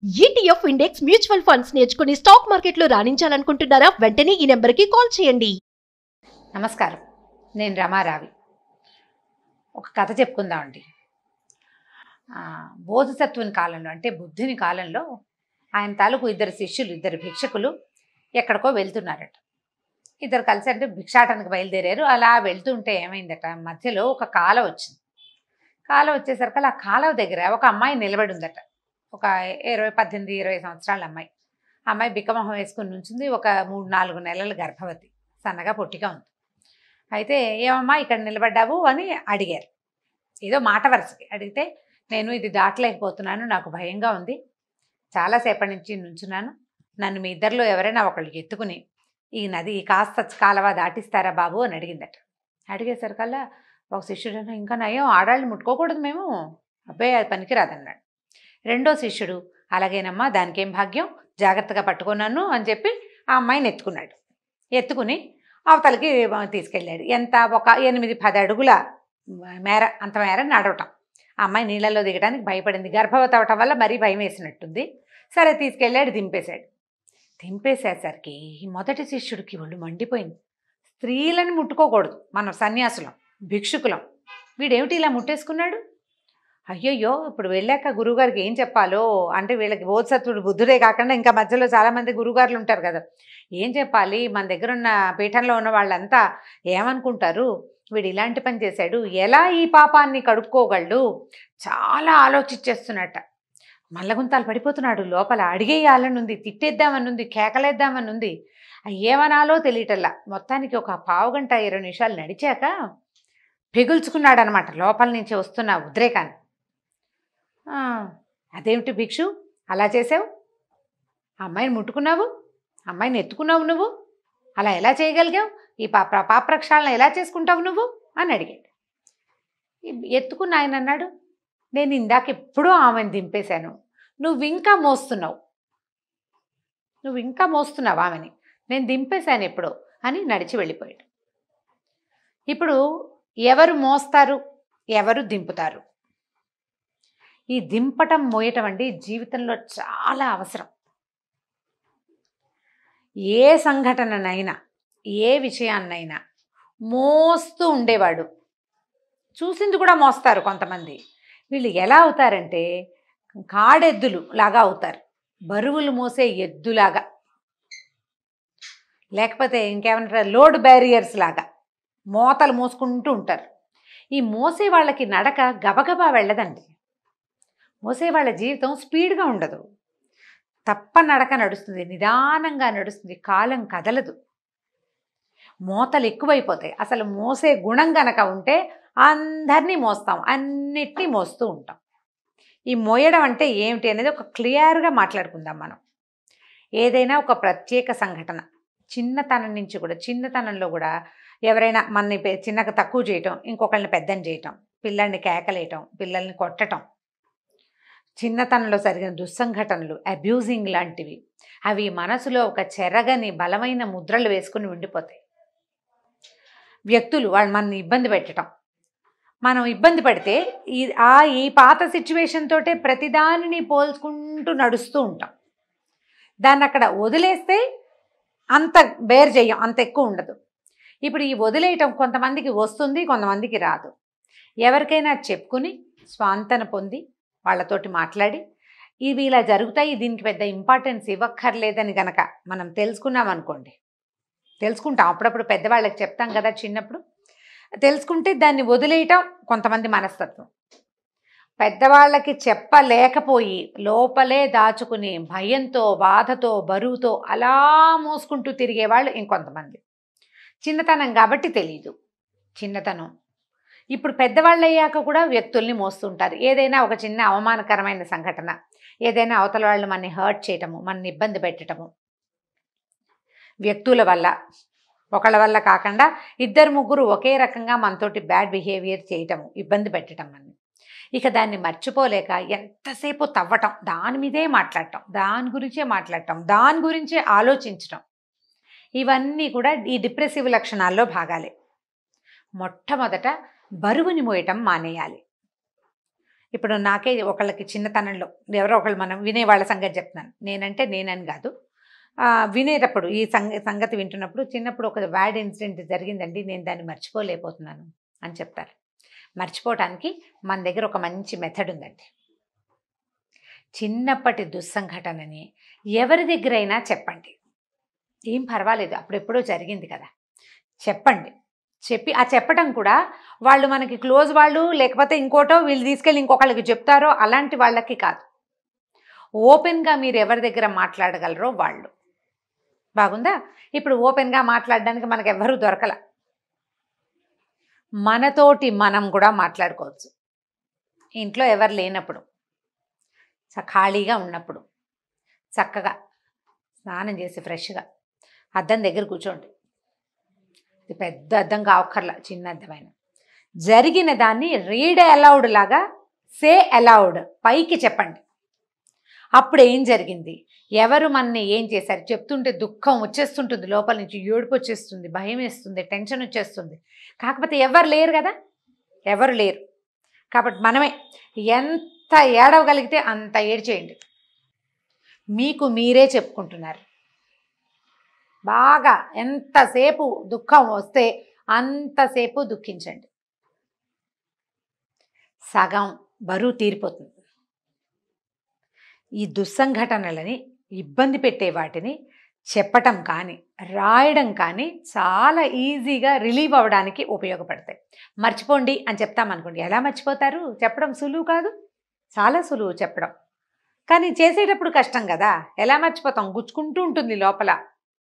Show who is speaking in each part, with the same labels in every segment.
Speaker 1: ETF index mutual funds నేర్చుకుని stock మార్కెట్లో రాణించాలనుకుంటున్నారా? వెంటనే ఈ నెంబర్కి కాల్ చేయండి.
Speaker 2: నమస్కారం, నేను రమారావి. ఒక కథ చెప్పుకుందామండి. బోధిసత్వుని కాలంలో, అంటే బుద్ధుని కాలంలో, ఆయన తాలూకు ఇద్దరు శిష్యులు, ఇద్దరు భిక్షకులు ఎక్కడికో వెళ్తున్నారట. ఇద్దరు కలిసి అంటే భిక్షాటనకు బయలుదేరారు. అలా వెళ్తుంటే ఏమైందట, మధ్యలో ఒక కాలువ వచ్చింది. కాలువ వచ్చేసరికి ఆ కాలువ దగ్గర ఒక అమ్మాయి నిలబడి ఉందట. ఒక 18-20 సంవత్సరాల అమ్మాయి. అమ్మాయి బిక్కమొహం వేసుకుని నుంచింది. ఒక 3-4 నెలల గర్భవతి, సన్నగా పొట్టిగా ఉంది. అయితే ఏమమ్మా ఇక్కడ నిలబడ్డావు అని అడిగారు. ఏదో మాట వరుసకి అడిగితే, నేను ఇది దాటలేకపోతున్నాను, నాకు భయంగా ఉంది, చాలాసేపటి నుంచి నుంచున్నాను, నన్ను మీ ఇద్దరిలో ఎవరైనా ఒకళ్ళు ఎత్తుకుని ఈ నది కాస్త కాలవ దాటిస్తారా బాబు అని అడిగిందట. అడిగేసరికల్లా ఒక శిష్యుడు, ఇంకా నయం, ఆడాళ్ళు ముట్టుకోకూడదు మేము, అబ్బాయి అది పనికిరాదన్నాడు. రెండో శిష్యుడు, అలాగేనమ్మా, దానికేం భాగ్యం, జాగ్రత్తగా పట్టుకున్నాను అని చెప్పి ఆ అమ్మాయిని ఎత్తుకున్నాడు. ఎత్తుకుని అవతలకి తీసుకెళ్ళాడు. ఎంత, ఒక 8-10 అడుగుల మేర, అంత మేర నడవటం. ఆ అమ్మాయి నీళ్ళల్లో దిగడానికి భయపడింది. గర్భవతి అవటం వల్ల మరీ భయం వేసినట్టుంది. సరే తీసుకెళ్ళాడు, దింపేశాడు. దింపేసేసరికి మొదటి శిష్యుడికి ఒళ్ళు మండిపోయింది. స్త్రీలను ముట్టుకోకూడదు, మనం సన్యాసులం, భిక్షుకులం, వీడేమిటి ఇలా ముట్టేసుకున్నాడు? అయ్యయ్యో, ఇప్పుడు వెళ్ళాక గురువుగారికి ఏం చెప్పాలో, అంటే వీళ్ళకి బోధిసత్వుడు బుద్ధుడే కాకుండా ఇంకా మధ్యలో చాలామంది గురువుగారులు ఉంటారు కదా, ఏం చెప్పాలి, మన దగ్గర ఉన్న పీఠంలో ఉన్న వాళ్ళంతా ఏమనుకుంటారు, వీడు ఇలాంటి పని చేశాడు, ఎలా ఈ పాపాన్ని కడుక్కోగలడు, చాలా ఆలోచించేస్తున్నట్ట. మల్లగుంతాలు పడిపోతున్నాడు లోపల. అడిగేయాలనుంది, తిట్టేద్దామనుంది, కేకలేద్దామనుంది, ఏమనాలో తెలియటల్లా. మొత్తానికి ఒక పావుగంట 20 నిమిషాలు నడిచాక పెగుల్చుకున్నాడు అనమాట లోపల నుంచి వస్తున్న ఉద్రేకాన్ని. అదేమిటి భిక్షు అలా చేసావు, అమ్మాయిని ముట్టుకున్నావు, అమ్మాయిని ఎత్తుకున్నావు, నువ్వు అలా ఎలా చేయగలిగావు, ఈ పాపరక్షాలను ఎలా చేసుకుంటావు నువ్వు అని అడిగాడు. ఎత్తుకున్న ఆయన అన్నాడు, నేను ఇందాక ఎప్పుడూ ఆమెను దింపేశాను, నువ్వు ఇంకా మోస్తున్నావు ఆమెని, నేను దింపేశాను ఎప్పుడో అని నడిచి వెళ్ళిపోయాడు. ఇప్పుడు ఎవరు మోస్తారు, ఎవరు దింపుతారు? ఈ దింపటం, మోయటం అండి జీవితంలో చాలా అవసరం. ఏ సంఘటననైనా, ఏ విషయాన్నైనా మోస్తూ ఉండేవాడు. చూసింది కూడా మోస్తారు కొంతమంది. వీళ్ళు ఎలా అవుతారంటే కాడెద్దులు లాగా అవుతారు, బరువులు మోసే ఎద్దులాగా, లేకపోతే ఇంకేమంటారు, లోడ్ బ్యారియర్స్ లాగా మోతలు మోసుకుంటూ ఉంటారు. ఈ మోసే వాళ్ళకి నడక గబగబా వెళ్ళదండి. మోసే వాళ్ళ జీవితం స్పీడ్గా ఉండదు, తప్ప నడక నడుస్తుంది, నిదానంగా నడుస్తుంది, కాలం కదలదు, మోతలు ఎక్కువైపోతాయి. అసలు మోసే గుణం గనక ఉంటే అందరినీ మోస్తాం, అన్నిటినీ మోస్తూ ఉంటాం. ఈ మోయడం అంటే ఏమిటి అనేది ఒక క్లియర్గా మాట్లాడుకుందాం మనం. ఏదైనా ఒక ప్రత్యేక సంఘటన, చిన్నతనంలో కూడా ఎవరైనా మనని చిన్నగా తక్కువ చేయటం, ఇంకొకరిని పెద్దని చేయటం, పిల్లల్ని కేకలేయటం, పిల్లల్ని కొట్టటం, చిన్నతనంలో జరిగిన దుస్సంఘటనలు, అబ్యూజింగ్ లాంటివి, అవి మనసులో ఒక చెరగని బలమైన ముద్రలు వేసుకుని ఉండిపోతాయి. వ్యక్తులు వాళ్ళు మనల్ని ఇబ్బంది పెట్టడం, మనం ఇబ్బంది పడితే ఈ పాత సిచ్యువేషన్ తోటే ప్రతిదానిని పోల్చుకుంటూ నడుస్తూ ఉంటాం. దాన్ని అక్కడ వదిలేస్తే అంత బేర్ చేయం, అంత ఎక్కువ ఉండదు. ఇప్పుడు ఈ వదిలేయటం కొంతమందికి వస్తుంది, కొంతమందికి రాదు. ఎవరికైనా చెప్పుకుని స్వాంతన పొంది వాళ్ళతోటి మాట్లాడి, ఇవి ఇలా జరుగుతాయి, దీనికి పెద్ద ఇంపార్టెన్స్ ఇవ్వక్కర్లేదని గనక మనం తెలుసుకుంటాం. అప్పుడప్పుడు పెద్దవాళ్ళకి చెప్తాం కదా, చిన్నప్పుడు తెలుసుకుంటే దాన్ని వదిలేయటం కొంతమంది మనస్తత్వం. పెద్దవాళ్ళకి చెప్పలేకపోయి లోపలే దాచుకుని భయంతో, బాధతో, బరువుతో అలా మోసుకుంటూ తిరిగేవాళ్ళు ఇంకొంతమంది. చిన్నతనం కాబట్టి తెలియదు చిన్నతనం. ఇప్పుడు పెద్దవాళ్ళు అయ్యాక కూడా వ్యక్తుల్ని మోస్తుంటారు. ఏదైనా ఒక చిన్న అవమానకరమైన సంఘటన, ఏదైనా అవతల వాళ్ళు మనని హర్ట్ చేయటము, మనని ఇబ్బంది పెట్టడము, వ్యక్తుల వల్ల, ఒకళ్ళ వల్ల కాకుండా 2-3 ఒకే రకంగా మనతోటి బ్యాడ్ బిహేవియర్ చేయటము, ఇబ్బంది పెట్టడం అని. ఇక దాన్ని మర్చిపోలేక ఎంతసేపు తవ్వటం, దాని మీదే మాట్లాడటం, దాని గురించే ఆలోచించటం, ఇవన్నీ కూడా ఈ డిప్రెసివ్ లక్షణాల్లో భాగాలే. మొట్టమొదట బరువుని మోయటం మానేయాలి. ఇప్పుడు నాకే ఒకళ్ళకి చిన్నతనంలో ఎవరో ఒకళ్ళు మనం వినేవాళ్ళ సంగతి చెప్తున్నాను. నేనంటే నేనని కాదు, వినేటప్పుడు ఈ సంగతి వింటున్నప్పుడు చిన్నప్పుడు ఒక బ్యాడ్ ఇన్సిడెంట్ జరిగిందండి, నేను దాన్ని మర్చిపోలేకపోతున్నాను అని చెప్తారు. మర్చిపోవటానికి మన దగ్గర ఒక మంచి మెథడ్ ఉందండి. చిన్నప్పటి దుస్సంఘటనని ఎవరి దగ్గరైనా చెప్పండి, ఏం పర్వాలేదు, అప్పుడెప్పుడో జరిగింది కదా, చెప్పండి. చెప్పి ఆ చెప్పటం కూడా వాళ్ళు మనకి క్లోజ్ వాళ్ళు లేకపోతే ఇంకోటో వీళ్ళు తీసుకెళ్ళి ఇంకొకళ్ళకి చెప్తారో అలాంటి వాళ్ళకి కాదు, ఓపెన్గా మీరు ఎవరి దగ్గర మాట్లాడగలరో వాళ్ళు. బాగుందా? ఇప్పుడు ఓపెన్గా మాట్లాడడానికి మనకు ఎవ్వరూ దొరకల, మనతోటి మనం కూడా మాట్లాడుకోవచ్చు. ఇంట్లో ఎవరు లేనప్పుడు, ఖాళీగా ఉన్నప్పుడు చక్కగా స్నానం చేసి ఫ్రెష్గా అద్దం దగ్గర కూర్చోండి. ఇది పెద్ద అద్దం కావక్కర్లా, చిన్న అద్దమైన జరిగిన దాన్ని రీడ్ అలౌడ్ లాగా సే అలౌడ్ పైకి చెప్పండి. అప్పుడు ఏం జరిగింది, ఎవరు మనని ఏం చేశారు చెప్తుంటే దుఃఖం వచ్చేస్తుంటుంది, లోపల నుంచి ఏడుపు వచ్చేస్తుంది, భయం వేస్తుంది, టెన్షన్ వచ్చేస్తుంది. కాకపోతే ఎవరు లేరు కదా, ఎవరు లేరు కాబట్టి మనమే ఎంత ఏడవగలిగితే అంత ఏడ్చేయండి. మీకు మీరే చెప్పుకుంటున్నారు. బాగా ఎంతసేపు దుఃఖం వస్తే అంతసేపు దుఃఖించండి, సగం బరువు తీరిపోతుంది. ఈ దుస్సంఘటనలని ఇబ్బంది పెట్టే వాటిని చెప్పటం కానీ రాయడం కానీ చాలా ఈజీగా రిలీవ్ అవ్వడానికి ఉపయోగపడతాయి. మర్చిపోండి అని చెప్తామనుకోండి, ఎలా మర్చిపోతారు? చెప్పడం సులువు కాదు, చాలా సులువు చెప్పడం, కానీ చేసేటప్పుడు కష్టం కదా. ఎలా మర్చిపోతాం? గుచ్చుకుంటూ ఉంటుంది లోపల,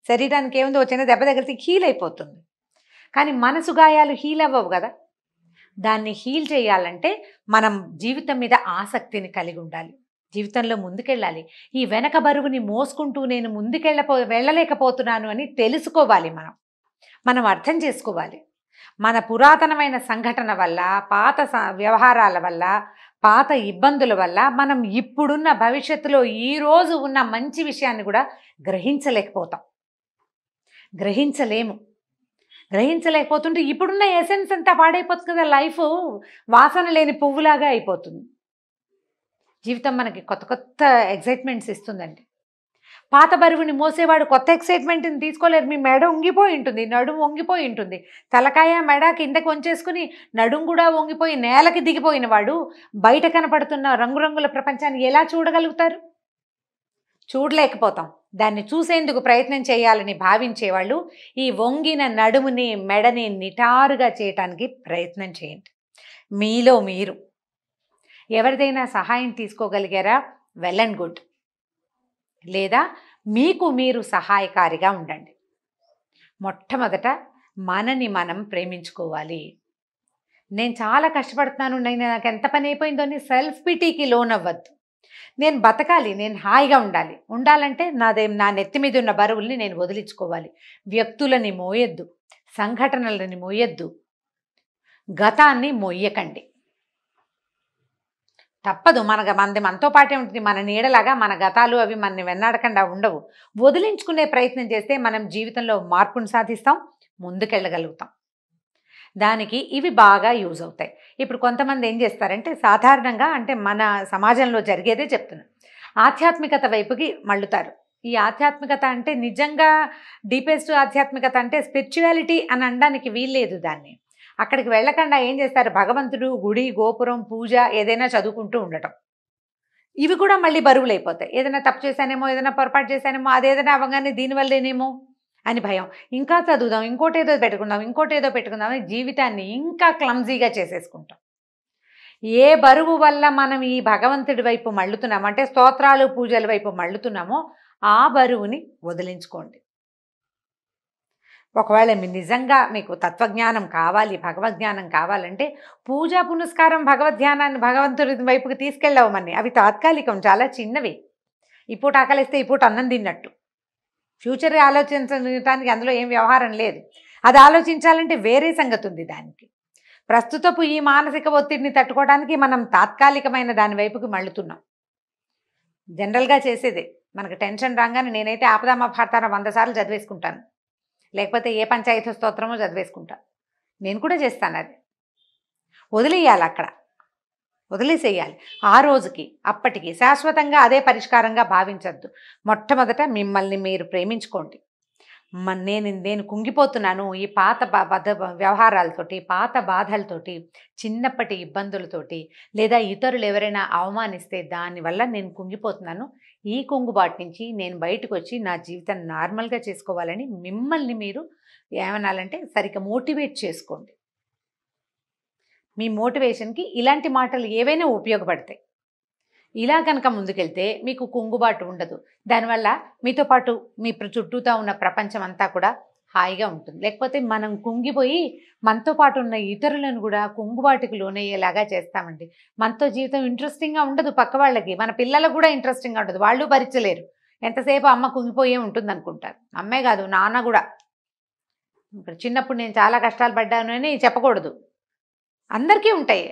Speaker 2: శరీరానికి ఏముందో చిన్న దెబ్బ తగిలితే హీల్ అయిపోతుంది, కానీ మనసు గాయాలు హీల్ అవ్వవు కదా. దాన్ని హీల్ చేయాలంటే మనం జీవితం మీద ఆసక్తిని కలిగి ఉండాలి, జీవితంలో ముందుకెళ్ళాలి. ఈ వెనక బరువుని మోసుకుంటూ నేను వెళ్ళలేకపోతున్నాను అని తెలుసుకోవాలి. మనం అర్థం చేసుకోవాలి. మన పురాతనమైన సంఘటన వల్ల, పాత వ్యవహారాల వల్ల, పాత ఇబ్బందుల వల్ల మనం ఇప్పుడున్న భవిష్యత్తులో ఈరోజు ఉన్న మంచి విషయాన్ని కూడా గ్రహించలేకపోతుంటే ఇప్పుడున్న ఎసెన్స్ అంతా పాడైపోతుంది కదా. లైఫ్ వాసన లేని పువ్వులాగా అయిపోతుంది. జీవితం మనకి కొత్త కొత్త ఎక్సైట్మెంట్స్ ఇస్తుందండి. పాత బరువుని మోసేవాడు కొత్త ఎక్సైట్మెంట్ని తీసుకోలేరు. మీ మెడ వంగిపోయి ఉంటుంది, నడుము వంగిపోయి ఉంటుంది, తలకాయ మెడ కిందకి వంచేసుకుని నడుము కూడా వంగిపోయి నేలకి దిగిపోయిన వాడు బయట కనపడుతున్న రంగురంగుల ప్రపంచాన్ని ఎలా చూడగలుగుతారు? చూడలేకపోతాం. దాన్ని చూసేందుకు ప్రయత్నం చేయాలని భావించేవాళ్ళు ఈ వంగిన నడుముని మెడని నిటారుగా చేయటానికి ప్రయత్నం చేయండి. మీలో మీరు ఎవరిదైనా సహాయం తీసుకోగలిగారా? Well and good. లేదా మీకు మీరు సహాయకారిగా ఉండండి. మొట్టమొదట మనని మనం ప్రేమించుకోవాలి. నేను చాలా కష్టపడుతున్నాను, నాకు ఎంత పని అయిపోయిందో అని సెల్ఫ్ పిటీకి లోన్ అవ్వద్దు. నేను బతకాలి, నేను హాయిగా ఉండాలంటే నా నెత్తి మీద ఉన్న బరువుల్ని నేను వదిలించుకోవాలి. వ్యక్తులని మోయొద్దు, సంఘటనలని మోయొద్దు, గతాన్ని మొయ్యకండి. తప్పదు, మనతో పాటే ఉంటుంది. మన నీడలాగా మన గతాలు అవి మనని వెన్నాడకుండా ఉండవు. వదిలించుకునే ప్రయత్నం చేస్తే మనం జీవితంలో మార్పును సాధిస్తాం, ముందుకెళ్ళగలుగుతాం. దానికి ఇవి బాగా యూజ్ అవుతాయి. ఇప్పుడు కొంతమంది ఏం చేస్తారంటే సాధారణంగా, అంటే మన సమాజంలో జరిగేదే చెప్తున్నాను, ఆధ్యాత్మికత వైపుకి మళ్ళుతారు. ఈ ఆధ్యాత్మికత అంటే నిజంగా డీపెస్ట్ ఆధ్యాత్మికత అంటే స్పిరిచువాలిటీ అని అనడానికి వీల్లేదు. దాన్ని అక్కడికి వెళ్ళకుండా ఏం చేస్తారు, భగవంతుడు, గుడి, గోపురం, పూజ ఏదైనా చదువుకుంటూ ఉండటం. ఇవి కూడా మళ్ళీ బరువులు అయిపోతాయి. ఏదైనా తప్పు చేశానేమో, ఏదైనా పొరపాటు చేశానేమో, అదేదైనా అవగానే దీనివల్లేనేమో అని భయం. ఇంకా చదువుదాం, ఇంకోటేదో పెట్టుకుందాం అని జీవితాన్ని ఇంకా క్లమ్జీగా చేసేసుకుంటాం. ఏ బరువు వల్ల మనం ఈ భగవంతుడి వైపు మళ్ళుతున్నామో, అంటే స్తోత్రాలు పూజల వైపు మళ్ళుతున్నామో, ఆ బరువుని వదిలించుకోండి. ఒకవేళ నిజంగా మీకు తత్వజ్ఞానం కావాలి, భగవద్జ్ఞానం కావాలంటే పూజా పునస్కారం భగవద్ధ్యానాన్ని భగవంతుడి వైపుకి తీసుకెళ్ళవమని. అవి తాత్కాలికం, చాలా చిన్నవి. ఈ పూట ఆకలిస్తే ఈ పూట అన్నం తిన్నట్టు. ఫ్యూచర్ ఆలోచించడానికి అందులో ఏం వ్యవహారం లేదు. అది ఆలోచించాలంటే వేరే సంగతి ఉంది. దానికి ప్రస్తుతపు ఈ మానసిక ఒత్తిడిని తట్టుకోవడానికి మనం తాత్కాలికమైన దాని వైపుకి మళ్ళుతున్నాం. జనరల్గా చేసేదే, మనకు టెన్షన్ రాగానే నేనైతే ఆపదామపహర్తాన 100 సార్లు చదివేసుకుంటాను, లేకపోతే ఏ పంచాయతీ స్తోత్రమో చదివేసుకుంటాను. నేను కూడా చేస్తాను. అది వదిలేయాలి. అక్కడ వదిలేసేయాలి ఆ రోజుకి. అప్పటికి శాశ్వతంగా అదే పరిష్కారంగా భావించద్దు. మొట్టమొదట మిమ్మల్ని మీరు ప్రేమించుకోండి. నేను కుంగిపోతున్నాను ఈ పాత వ్యవహారాలతోటి, పాత బాధలతోటి, చిన్నప్పటి ఇబ్బందులతోటి, లేదా ఇతరులు ఎవరైనా అవమానిస్తే దానివల్ల నేను కుంగిపోతున్నాను. ఈ కుంగుబాటు నుంచి నేను బయటకు వచ్చి నా జీవితాన్ని నార్మల్గా చేసుకోవాలని మిమ్మల్ని మీరు ఏమనాలంటే సరిగ్గా మోటివేట్ చేసుకోండి. మీ మోటివేషన్కి ఇలాంటి మాటలు ఏవైనా ఉపయోగపడతాయి. ఇలా కనుక ముందుకెళ్తే మీకు కుంగుబాటు ఉండదు. దానివల్ల మీతో పాటు మీ చుట్టూతా ఉన్న ప్రపంచం అంతా కూడా హాయిగా ఉంటుంది. లేకపోతే మనం కుంగిపోయి మనతో పాటు ఉన్న ఇతరులను కూడా కుంగుబాటుకు లోనయ్యేలాగా చేస్తామండి. మనతో జీవితం ఇంట్రెస్టింగ్గా ఉండదు. పక్క వాళ్ళకి, మన పిల్లలకు కూడా ఇంట్రెస్టింగ్గా ఉండదు. వాళ్ళు భరించలేరు. ఎంతసేపు అమ్మ కుంగిపోయే ఉంటుంది అనుకుంటారు. అమ్మే కాదు, నాన్న కూడా. ఇప్పుడు చిన్నప్పుడు నేను చాలా కష్టాలు పడ్డాను అని చెప్పకూడదు. అందరికీ ఉంటాయి.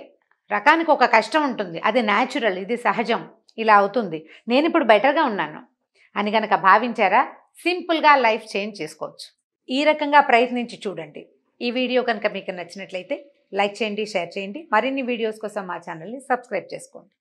Speaker 2: రకానికి ఒక కష్టం ఉంటుంది. అది న్యాచురల్, ఇది సహజం. ఇలా అవుతుంది. నేను ఇప్పుడు బెటర్గా ఉన్నాను అని కనుక భావించారా, సింపుల్గా లైఫ్ చేంజ్ చేసుకోవచ్చు. ఈ రకంగా ప్రయత్నించి చూడండి. ఈ వీడియో కనుక మీకు నచ్చినట్లయితే లైక్ చేయండి, షేర్ చేయండి. మరిన్ని వీడియోస్ కోసం మా ఛానల్ని సబ్స్క్రైబ్ చేసుకోండి.